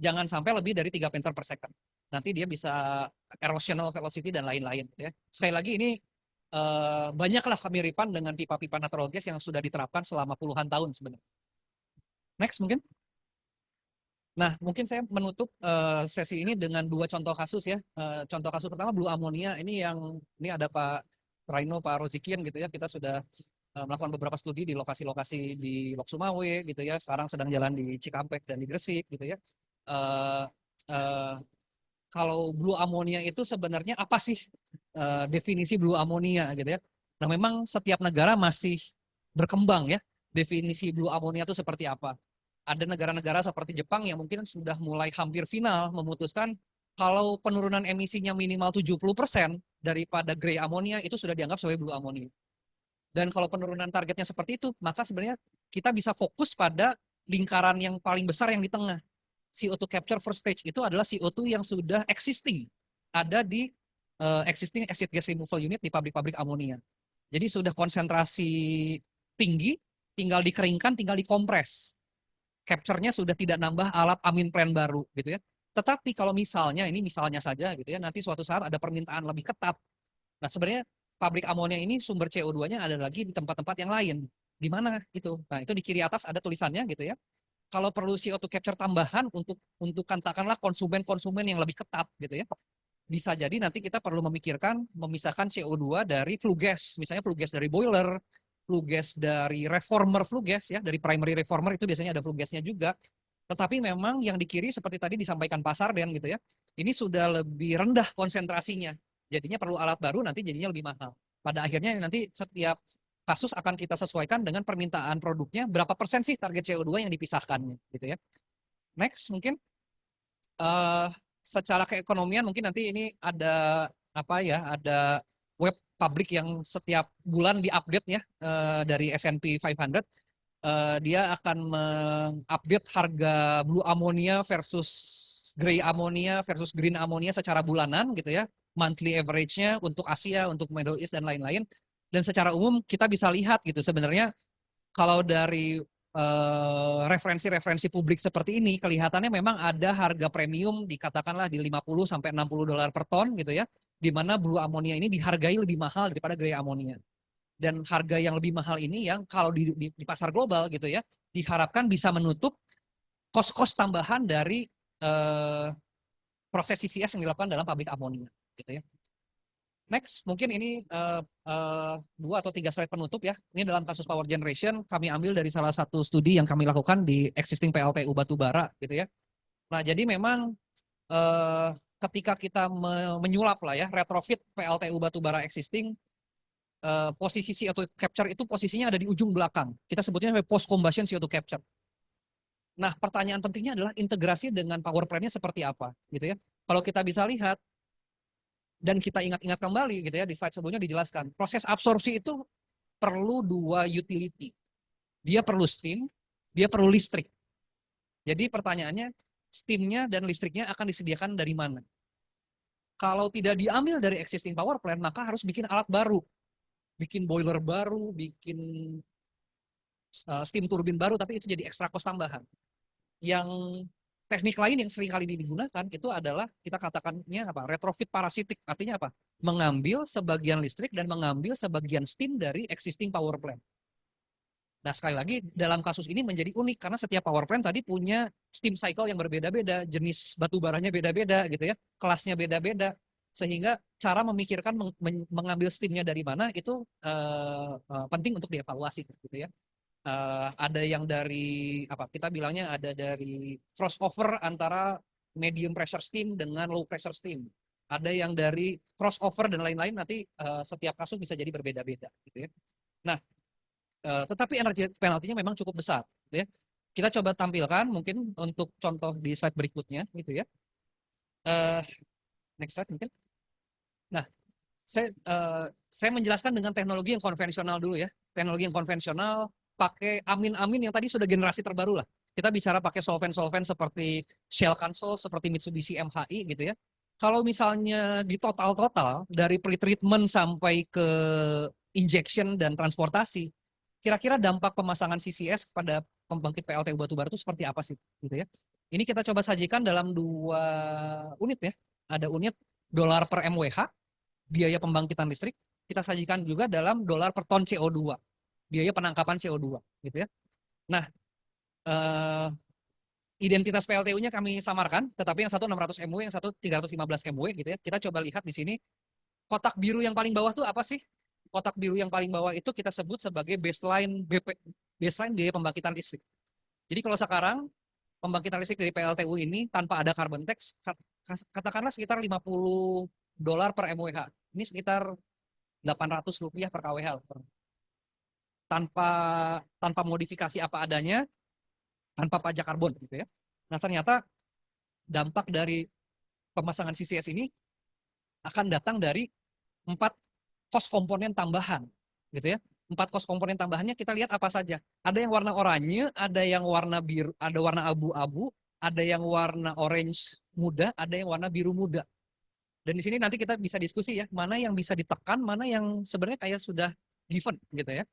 Jangan sampai lebih dari 3 meter per second. Nanti dia bisa erosional velocity dan lain-lain ya. Sekali lagi ini banyaklah kemiripan dengan pipa-pipa natural gas yang sudah diterapkan selama puluhan tahun sebenarnya. Next mungkin. Nah, mungkin saya menutup sesi ini dengan 2 contoh kasus ya. Contoh kasus pertama blue ammonia ini ada Pak Raino, Pak Rozikian gitu ya. Kita sudah melakukan beberapa studi di lokasi-lokasi di Lok Sumawe gitu ya. Sekarang sedang jalan di Cikampek dan di Gresik gitu ya. Uh, uh, Kalau blue ammonia itu sebenarnya apa sih definisi blue ammonia gitu ya. Nah memang setiap negara masih berkembang ya definisi blue ammonia itu seperti apa. Ada negara-negara seperti Jepang yang mungkin sudah mulai hampir final memutuskan kalau penurunan emisinya minimal 70% daripada grey ammonia itu sudah dianggap sebagai blue ammonia. Dan kalau penurunan targetnya seperti itu, maka sebenarnya kita bisa fokus pada lingkaran yang paling besar yang di tengah. CO2 capture first stage itu adalah CO2 yang sudah existing ada di existing acid gas removal unit di pabrik-pabrik amonia. Jadi sudah konsentrasi tinggi, tinggal dikeringkan, tinggal dikompres. Capture-nya sudah tidak nambah alat amin plan baru gitu ya. Tetapi kalau misalnya ini misalnya saja gitu ya, nanti suatu saat ada permintaan lebih ketat. Nah, sebenarnya pabrik amonia ini sumber CO2-nya ada lagi di tempat-tempat yang lain. Di mana itu? Nah, itu di kiri atas ada tulisannya gitu ya. Kalau perlu CO2 capture tambahan untuk katakanlah konsumen-konsumen yang lebih ketat gitu ya. Bisa jadi nanti kita perlu memikirkan memisahkan CO2 dari flue gas, misalnya flue gas dari boiler, flue gas dari reformer flue gas ya, dari primary reformer itu biasanya ada flue gasnya juga. Tetapi memang yang di kiri seperti tadi disampaikan Pak Sarden gitu ya, ini sudah lebih rendah konsentrasinya. Jadinya perlu alat baru, nanti jadinya lebih mahal. Pada akhirnya nanti setiap kasus akan kita sesuaikan dengan permintaan produknya, berapa persen sih target CO2 yang dipisahkannya gitu ya. Next mungkin uh, secara keekonomian mungkin nanti ini ada apa ya, ada web publik yang setiap bulan diupdate ya dari S&P 500. Dia akan mengupdate harga blue ammonia versus gray ammonia versus green ammonia secara bulanan gitu ya, monthly average-nya untuk Asia, untuk Middle East dan lain-lain. Dan secara umum kita bisa lihat gitu sebenarnya kalau dari referensi-referensi publik seperti ini kelihatannya memang ada harga premium dikatakanlah di 50 sampai 60 dolar per ton gitu ya, di mana blue ammonia ini dihargai lebih mahal daripada gray ammonia. Dan harga yang lebih mahal ini yang kalau di pasar global gitu ya, diharapkan bisa menutup kos-kos tambahan dari proses CCS yang dilakukan dalam pabrik amonia gitu ya. Next, mungkin ini 2 atau 3 slide penutup ya. Ini dalam kasus power generation, kami ambil dari salah satu studi yang kami lakukan di existing PLTU batubara gitu ya. Nah, jadi memang ketika kita menyulap lah ya, retrofit PLTU batubara existing, posisi CO2 capture itu posisinya ada di ujung belakang. Kita sebutnya post combustion CO2 capture. Nah, pertanyaan pentingnya adalah integrasi dengan power plant-nya seperti apa gitu ya. Kalau kita bisa lihat, dan kita ingat-ingat kembali gitu ya, di slide sebelumnya dijelaskan, proses absorpsi itu perlu 2 utility. Dia perlu steam, dia perlu listrik. Jadi pertanyaannya, steamnya dan listriknya akan disediakan dari mana? Kalau tidak diambil dari existing power plant, maka harus bikin alat baru. Bikin boiler baru, bikin steam turbin baru, tapi itu jadi ekstra cost tambahan. Yang teknik lain yang sering kali digunakan itu adalah kita katakannya apa? Retrofit parasitik. Artinya apa? Mengambil sebagian listrik dan mengambil sebagian steam dari existing power plant. Nah, sekali lagi dalam kasus ini menjadi unik karena setiap power plant tadi punya steam cycle yang berbeda-beda, jenis batu baranya beda-beda gitu ya, kelasnya beda-beda, sehingga cara memikirkan mengambil steamnya dari mana itu penting untuk dievaluasi gitu ya. Ada yang dari apa kita bilangnya ada dari crossover antara medium pressure steam dengan low pressure steam. Ada yang dari crossover dan lain-lain, nanti setiap kasus bisa jadi berbeda-beda gitu ya. Nah, tetapi energi penaltinya memang cukup besar gitu ya. Kita coba tampilkan mungkin untuk contoh di slide berikutnya gitu ya. Next slide mungkin. Nah, saya menjelaskan dengan teknologi yang konvensional dulu ya. Teknologi yang konvensional pakai amin-amin yang tadi sudah generasi terbaru lah. Kita bicara pakai solvent-solvent seperti Shell Consol, seperti Mitsubishi MHI gitu ya. Kalau misalnya di total-total dari pretreatment sampai ke injection dan transportasi, kira-kira dampak pemasangan CCS kepada pembangkit PLTU batubara itu seperti apa sih gitu ya. Ini kita coba sajikan dalam 2 unit ya. Ada unit dolar per MWH, biaya pembangkitan listrik, kita sajikan juga dalam dolar per ton CO2, biaya penangkapan CO2 gitu ya. Nah, identitas PLTU-nya kami samarkan, tetapi yang satu 600 MW, yang satu 315 MW gitu ya. Kita coba lihat di sini, kotak biru yang paling bawah itu apa sih? Kotak biru yang paling bawah itu kita sebut sebagai baseline baseline biaya pembangkitan listrik. Jadi kalau sekarang pembangkitan listrik dari PLTU ini tanpa ada carbon tax, katakanlah sekitar 50 dolar per MWH. Ini sekitar 800 rupiah per kWh. Tanpa tanpa modifikasi apa adanya, tanpa pajak karbon gitu ya. Nah, ternyata dampak dari pemasangan CCS ini akan datang dari 4 cost komponen tambahan gitu ya. 4 cost komponen tambahannya kita lihat apa saja. Ada yang warna oranye, ada yang warna biru, ada warna abu-abu, ada yang warna orange muda, ada yang warna biru muda. Dan di sini nanti kita bisa diskusi ya, mana yang bisa ditekan, mana yang sebenarnya kayak sudah given gitu ya.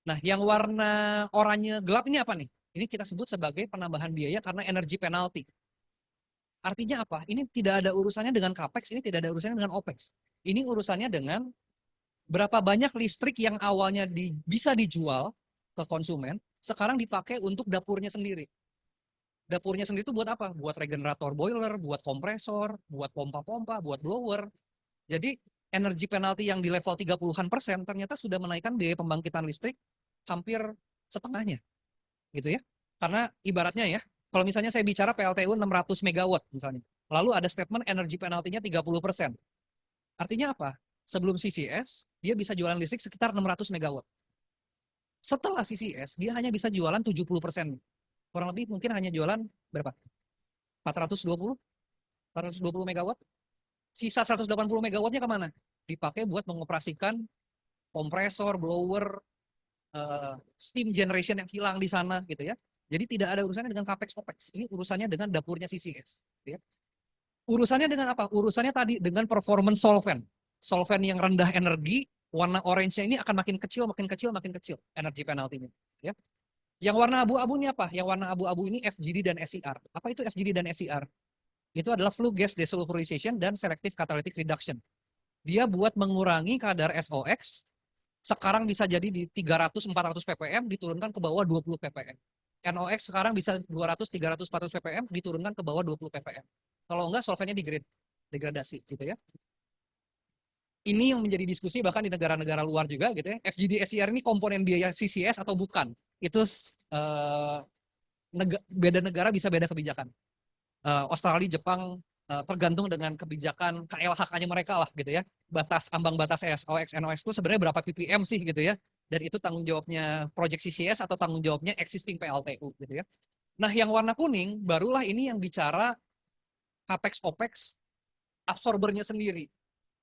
Nah, yang warna oranye gelap ini apa nih? Ini kita sebut sebagai penambahan biaya karena energy penalty. Artinya apa? Ini tidak ada urusannya dengan capex, ini tidak ada urusannya dengan opex. Ini urusannya dengan berapa banyak listrik yang awalnya bisa dijual ke konsumen, sekarang dipakai untuk dapurnya sendiri. Dapurnya sendiri itu buat apa? Buat regenerator boiler, buat kompresor, buat pompa-pompa, buat blower. Jadi energi penalti yang di level 30-an% ternyata sudah menaikkan biaya pembangkitan listrik hampir setengahnya gitu ya. Karena ibaratnya ya, kalau misalnya saya bicara PLTU 600 megawatt misalnya, lalu ada statement energy penalty-nya 30%. Artinya apa? Sebelum CCS, dia bisa jualan listrik sekitar 600 megawatt. Setelah CCS, dia hanya bisa jualan 70%. Kurang lebih mungkin hanya jualan berapa? 420? 420 megawatt? Sisa 180 megawattnya kemana? Dipakai buat mengoperasikan kompresor, blower, steam generation yang hilang di sana gitu ya. Jadi tidak ada urusannya dengan capex opex. Ini urusannya dengan dapurnya CCS. Gitu ya. Urusannya dengan apa? Urusannya tadi dengan performance solvent. Solvent yang rendah energi, warna orange-nya ini akan makin kecil, makin kecil, makin kecil energi penalty-nya. Ya. Yang warna abu-abu ini apa? Yang warna abu-abu ini FGD dan SCR. Apa itu FGD dan SCR? Itu adalah flue gas desulfurization dan selective catalytic reduction. Dia buat mengurangi kadar SOX, sekarang bisa jadi di 300-400 ppm diturunkan ke bawah 20 ppm. NOx sekarang bisa 200, 300, 400 ppm diturunkan ke bawah 20 ppm. Kalau enggak solventnya degradasi gitu ya. Ini yang menjadi diskusi bahkan di negara-negara luar juga gitu ya. FGD SCR ini komponen biaya CCS atau bukan? Itu beda negara bisa beda kebijakan. Australia, Jepang tergantung dengan kebijakan KLHK-nya mereka lah gitu ya. Ambang batas SOX, NOx itu sebenarnya berapa ppm sih gitu ya. Dan itu tanggung jawabnya project CCS atau tanggung jawabnya existing PLTU gitu ya. Nah, yang warna kuning barulah ini yang bicara capex opex absorbernya sendiri.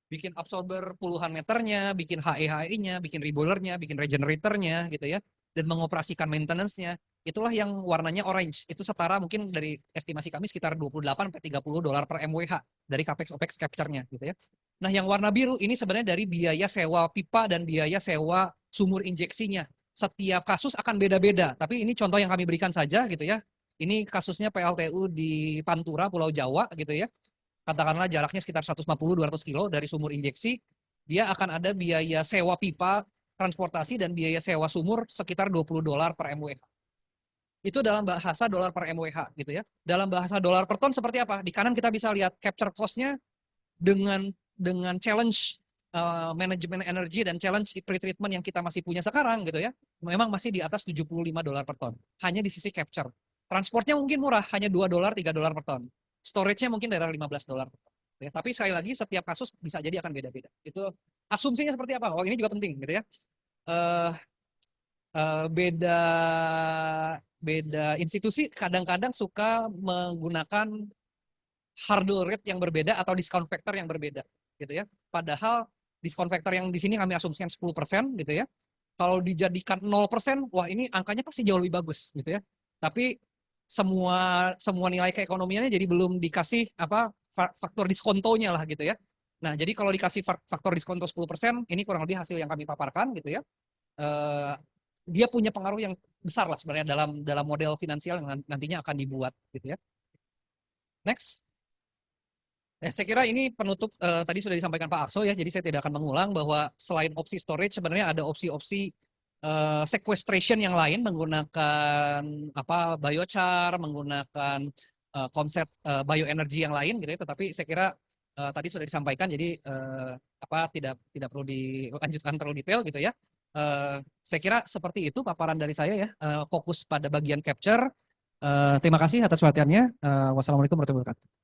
Bikin absorber puluhan meternya, bikin HEHI-nya, bikin reboilernya, bikin regeneratornya gitu ya. Dan mengoperasikan maintenance-nya. Itulah yang warnanya orange. Itu setara mungkin dari estimasi kami sekitar 28 sampai 30 dolar per MWH dari capex opex capture-nya gitu ya. Nah, yang warna biru ini sebenarnya dari biaya sewa pipa dan biaya sewa sumur injeksinya. Setiap kasus akan beda-beda, tapi ini contoh yang kami berikan saja gitu ya. Ini kasusnya PLTU di Pantura, Pulau Jawa gitu ya. Katakanlah jaraknya sekitar 150-200 kilo dari sumur injeksi, dia akan ada biaya sewa pipa, transportasi, dan biaya sewa sumur sekitar 20 dolar per MWH. Itu dalam bahasa dolar per MWH gitu ya. Dalam bahasa dolar per ton seperti apa? Di kanan kita bisa lihat capture cost-nya dengan challenge manajemen energi dan challenge pretreatment yang kita masih punya sekarang gitu ya. Memang masih di atas 75 dolar per ton. Hanya di sisi capture. Transportnya mungkin murah, hanya 2 dolar, 3 dolar per ton. Storage-nya mungkin dari 15 dolar per ton. Ya, tapi sekali lagi setiap kasus bisa jadi akan beda-beda. Itu asumsinya seperti apa? Oh, ini juga penting gitu ya. Uh, beda beda institusi kadang-kadang suka menggunakan hurdle rate yang berbeda atau discount factor yang berbeda gitu ya. Padahal discount factor yang di sini kami asumsikan 10% gitu ya. Kalau dijadikan 0%, wah ini angkanya pasti jauh lebih bagus gitu ya. Tapi semua semua nilai keekonomiannya jadi belum dikasih apa faktor diskontonya lah gitu ya. Nah, jadi kalau dikasih faktor diskonto 10%, ini kurang lebih hasil yang kami paparkan gitu ya. Eh, dia punya pengaruh yang besar lah sebenarnya dalam dalam model finansial yang nantinya akan dibuat gitu ya. Next. Saya kira ini penutup tadi sudah disampaikan Pak Akso ya, jadi saya tidak akan mengulang bahwa selain opsi storage sebenarnya ada opsi-opsi sequestration yang lain menggunakan apa biochar, menggunakan konsep bioenergi yang lain gitu ya. Tetapi saya kira tadi sudah disampaikan, jadi apa tidak perlu dilanjutkan terlalu detail gitu ya. Saya kira seperti itu paparan dari saya ya, fokus pada bagian capture. Terima kasih atas perhatiannya. Wassalamualaikum warahmatullahi wabarakatuh.